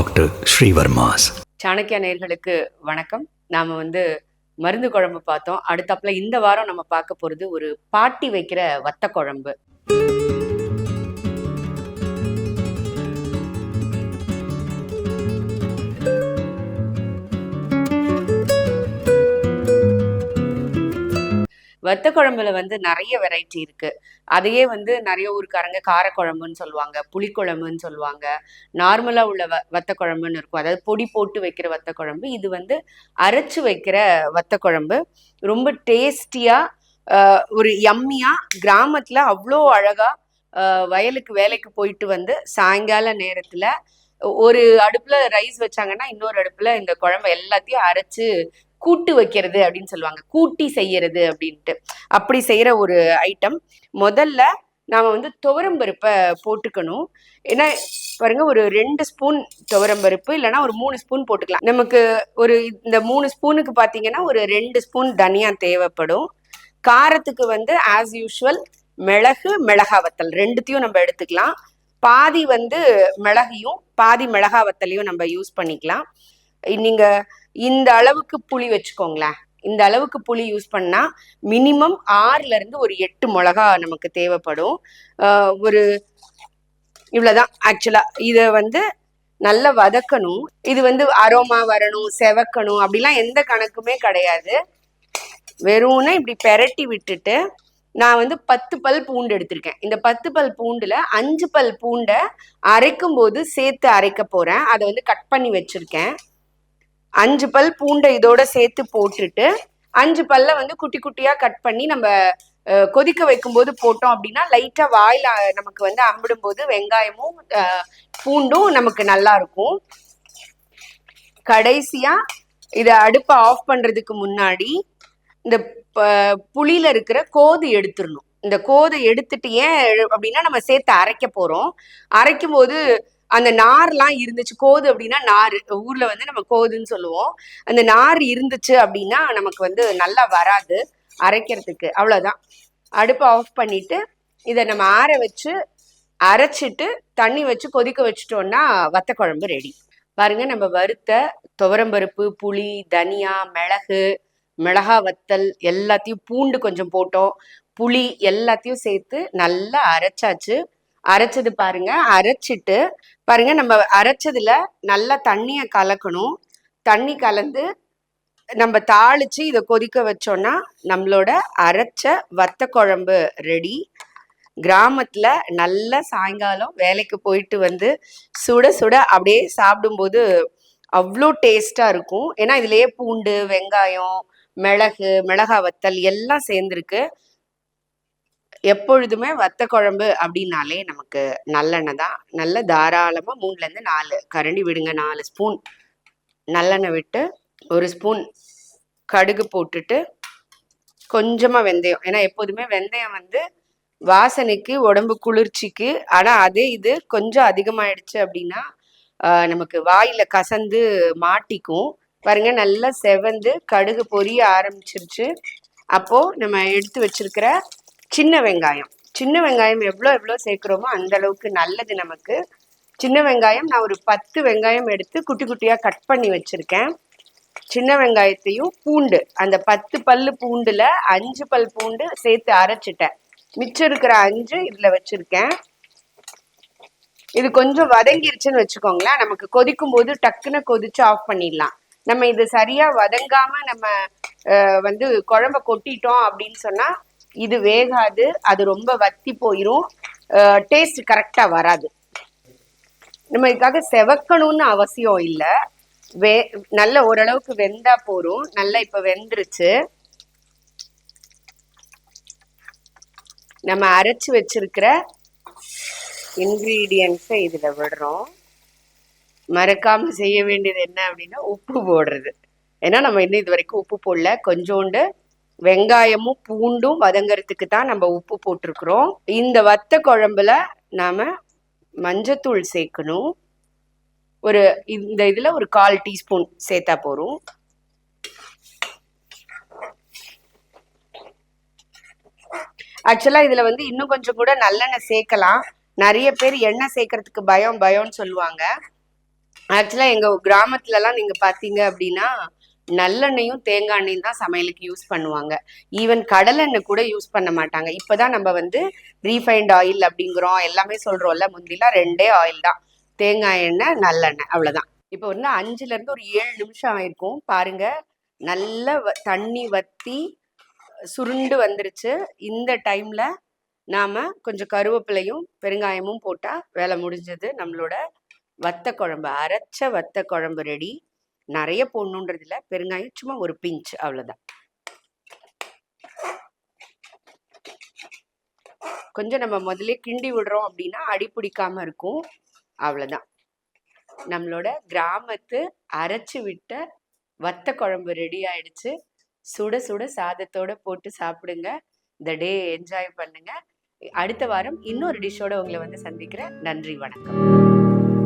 Doctor Srivarma's. Chanakya நேயர்களுக்கு வணக்கம். நாம மருந்து குழம்பு பார்த்தோம். அடுத்தாப்புல இந்த வாரம் நம்ம பார்க்க போறது ஒரு பாட்டி வைக்கிற வத்த குழம்பு. வத்த குழம்புல நிறைய வெரைட்டி இருக்கு. அதையே நிறைய ஊருக்காரங்க காரக்குழம்புன்னு சொல்லுவாங்க, புளிக்குழம்புன்னு சொல்லுவாங்க, நார்மலா உள்ள வத்த குழம்புன்னு இருக்கும். அதாவது பொடி போட்டு வைக்கிற வத்த குழம்பு. இது அரைச்சு வைக்கிற வத்த குழம்பு. ரொம்ப டேஸ்டியா, ஒரு யம்மியா, கிராமத்துல அவ்வளோ அழகா, வயலுக்கு வேலைக்கு போயிட்டு சாயங்கால நேரத்துல ஒரு அடுப்புல ரைஸ் வச்சாங்கன்னா இன்னொரு அடுப்புல இந்த குழம்பு எல்லாத்தையும் அரைச்சு கூட்டு வைக்கிறது அப்படின்னு சொல்லுவாங்க, கூட்டி செய்யறது அப்படின்ட்டு. அப்படி செய்யற ஒரு ஐட்டம். முதல்ல நாம துவரம்பருப்பை போட்டுக்கணும். ஏன்னா பாருங்க, ஒரு 2 ஸ்பூன் துவரம்பருப்பு இல்லைன்னா ஒரு 3 ஸ்பூன் போட்டுக்கலாம். நமக்கு ஒரு இந்த 3 ஸ்பூனுக்கு பார்த்தீங்கன்னா ஒரு 2 ஸ்பூன் தனியா தேவைப்படும். காரத்துக்கு ஆஸ் யூஷுவல் மிளகு, மிளகா வத்தல் ரெண்டுத்தையும் நம்ம எடுத்துக்கலாம். பாதி மிளகையும் பாதி மிளகா வத்தலையும் நம்ம யூஸ் பண்ணிக்கலாம். நீங்க இந்த அளவுக்கு புளி வச்சுக்கோங்களேன். இந்த அளவுக்கு புளி யூஸ் பண்ணா மினிமம் 6ல இருந்து ஒரு 8 மிளகா நமக்கு தேவைப்படும். ஒரு இவ்வளவுதான். ஆக்சுவலா இத நல்லா வதக்கணும். இது அரோமா வரணும், செவக்கணும் அப்படிலாம் எந்த கணக்குமே கிடையாது. வெறும்னா இப்படி பெரட்டி விட்டுட்டு நான் 10 பல் பூண்டு எடுத்திருக்கேன். இந்த 10 பல் பூண்டுல 5 பல் பூண்டை அரைக்கும் போது சேர்த்து அரைக்க போறேன். அதை கட் பண்ணி வச்சிருக்கேன். 5 பல் பூண்டை இதோட சேர்த்து போட்டுட்டு 5 பல்ல குட்டி குட்டியா கட் பண்ணி நம்ம கொதிக்க வைக்கும் போது போட்டோம் அப்படின்னா லைட்டா வாயில நமக்கு அம்பிடும் போது வெங்காயமும் பூண்டும் நமக்கு நல்லா இருக்கும். கடைசியா இத அடுப்பை ஆஃப் பண்றதுக்கு முன்னாடி இந்த புளியில இருக்கிற கோது எடுத்துடணும். இந்த கோதை எடுத்துட்டு, ஏன் அப்படின்னா நம்ம சேர்த்து அரைக்க போறோம். அரைக்கும் போது அந்த நார்லாம் இருந்துச்சு, கோது அப்படின்னா நார், ஊர்ல நம்ம கோதுன்னு சொல்லுவோம். அந்த நார் இருந்துச்சு அப்படின்னா நமக்கு நல்லா வராது அரைக்கிறதுக்கு. அவ்வளவுதான். அடுப்பை ஆஃப் பண்ணிட்டு இதை நம்ம ஆற வச்சு அரைச்சிட்டு தண்ணி வச்சு கொதிக்க வச்சுட்டோம்னா வத்த குழம்பு ரெடி. பாருங்க, நம்ம வறுத்த துவரம்பருப்பு, புளி, தனியா, மிளகு, மிளகா வத்தல் எல்லாத்தையும், பூண்டு கொஞ்சம் போட்டோம், புளி எல்லாத்தையும் சேர்த்து நல்லா அரைச்சாச்சு. அரைச்சது பாருங்க. அரைச்சிட்டு பாருங்க, நம்ம அரைச்சதுல நல்லா தண்ணியை கலக்கணும். தண்ணி கலந்து நம்ம தாளிச்சு இதை கொதிக்க வச்சோம்னா நம்மளோட அரைச்ச வத்த குழம்பு ரெடி. கிராமத்துல நல்ல சாயங்காலம் வேலைக்கு போயிட்டு சுட சுட அப்படியே சாப்பிடும்போது அவ்வளோ டேஸ்டா இருக்கும். ஏன்னா இதுலயே பூண்டு, வெங்காயம், மிளகு, மிளகா வத்தல் எல்லாம் சேர்ந்துருக்கு. எப்பொழுதுமே வத்த குழம்பு அப்படின்னாலே நமக்கு நல்லெண்ணெய் தான். நல்ல தாராளமா 3ல இருந்து 4 கரண்டி விடுங்க. 4 ஸ்பூன் நல்லெண்ணெய் விட்டு 1 ஸ்பூன் கடுகு போட்டுட்டு கொஞ்சமா வெந்தயம். ஏன்னா எப்போதுமே வெந்தயம் வாசனைக்கு, உடம்பு குளிர்ச்சிக்கு. ஆனா அதே இது கொஞ்சம் அதிகமாயிடுச்சு அப்படின்னா நமக்கு வாயில கசந்து மாட்டிக்கும். பாருங்க, நல்லா செவந்து கடுகு பொரிய ஆரம்பிச்சிருச்சு. அப்போ நம்ம எடுத்து வச்சிருக்கிற சின்ன வெங்காயம் எவ்வளோ சேர்க்கிறோமோ அந்த அளவுக்கு நல்லது நமக்கு. சின்ன வெங்காயம் நான் ஒரு 10 வெங்காயம் எடுத்து குட்டி குட்டியா கட் பண்ணி வச்சிருக்கேன். சின்ன வெங்காயத்தையும் பூண்டு, அந்த 10 பல்லு பூண்டுல 5 பல் பூண்டு சேர்த்து அரைச்சிட்டேன். மிச்சம் இருக்கிற 5 இதுல வச்சிருக்கேன். இது கொஞ்சம் வதங்கிருச்சுன்னு வச்சுக்கோங்களேன். நமக்கு கொதிக்கும் போது டக்குன்னு கொதிச்சு ஆஃப் பண்ணிடலாம். நம்ம இது சரியா வதங்காம நம்ம குழம்ப கொட்டிட்டோம் அப்படின்னு சொன்னா இது வேகாது, அது ரொம்ப வத்தி போயிரும், டேஸ்ட் கரெக்டா வராது. நம்ம இதுக்காக செவக்கணும்னு அவசியம் இல்லை. நல்ல ஓரளவுக்கு வெந்தா போறோம். நல்லா இப்ப வெந்துருச்சு. நம்ம அரைச்சு வச்சிருக்கிற இன்கிரீடியன்ஸை இதுல விடுறோம். மறக்காம செய்ய வேண்டியது என்ன அப்படின்னா உப்பு போடுறது. ஏன்னா நம்ம இன்னும் இது வரைக்கும் உப்பு போடல. கொஞ்சோண்டு வெங்காயமும் பூண்டும் வதங்கறதுக்கு தான் நம்ம உப்பு போட்டிருக்கிறோம். இந்த வத்த குழம்புல நாம மஞ்சத்தூள் சேர்க்கணும். இந்த இதுல ஒரு 1/4 டீஸ்பூன் சேர்த்தா போறோம். ஆக்சுவலா இதுல இன்னும் கொஞ்சம் கூட நல்லெண்ணெய் சேர்க்கலாம். நிறைய பேர் எண்ணெய் சேர்க்கறதுக்கு பயம்னு சொல்லுவாங்க. ஆக்சுவலா எங்க கிராமத்துலலாம் நீங்க பாத்தீங்க அப்படின்னா நல்லெண்ணெயும் தேங்காய் எண்ணெயும் தான் சமையலுக்கு யூஸ் பண்ணுவாங்க. ஈவன் கடலெண்ணெய் கூட யூஸ் பண்ண மாட்டாங்க. இப்பதான் நம்ம வந்து ரீஃபைண்ட் ஆயில் அப்படிங்கிறோம் எல்லாமே சொல்றோம்ல. முந்திலாம் 2 ஆயில் தான், தேங்காய் எண்ணெய் நல்லெண்ணெய் அவ்வளவுதான். இப்போ வந்து 5ல இருந்து ஒரு 7 நிமிஷம் ஆயிருக்கும் பாருங்க. நல்ல தண்ணி வத்தி சுருண்டு வந்துருச்சு. இந்த டைம்ல நாம கொஞ்சம் கருவேப்பிலையும் பெருங்காயமும் போட்டா வேலை முடிஞ்சது. நம்மளோட வத்த குழம்பு, அரைச்ச வத்த குழம்பு ரெடி. நிறைய போடணுன்றது இல்லை, பெருங்காயம் சும்மா ஒரு பிஞ்ச் அவ்வளோதான். கொஞ்சம் நம்ம முதல்ல கிண்டி விடுறோம் அப்படின்னா அடி பிடிக்காம இருக்கும். அவ்வளோதான், நம்மளோட கிராமத்து அரைச்சு விட்ட வத்த குழம்பு ரெடி ஆயிடுச்சு. சுட சுட சாதத்தோட போட்டு சாப்பிடுங்க. இந்த டே என்ஜாய் பண்ணுங்க. அடுத்த வாரம் இன்னொரு டிஷ்ஷோட உங்களை வந்து சந்திக்கிறேன். நன்றி, வணக்கம்.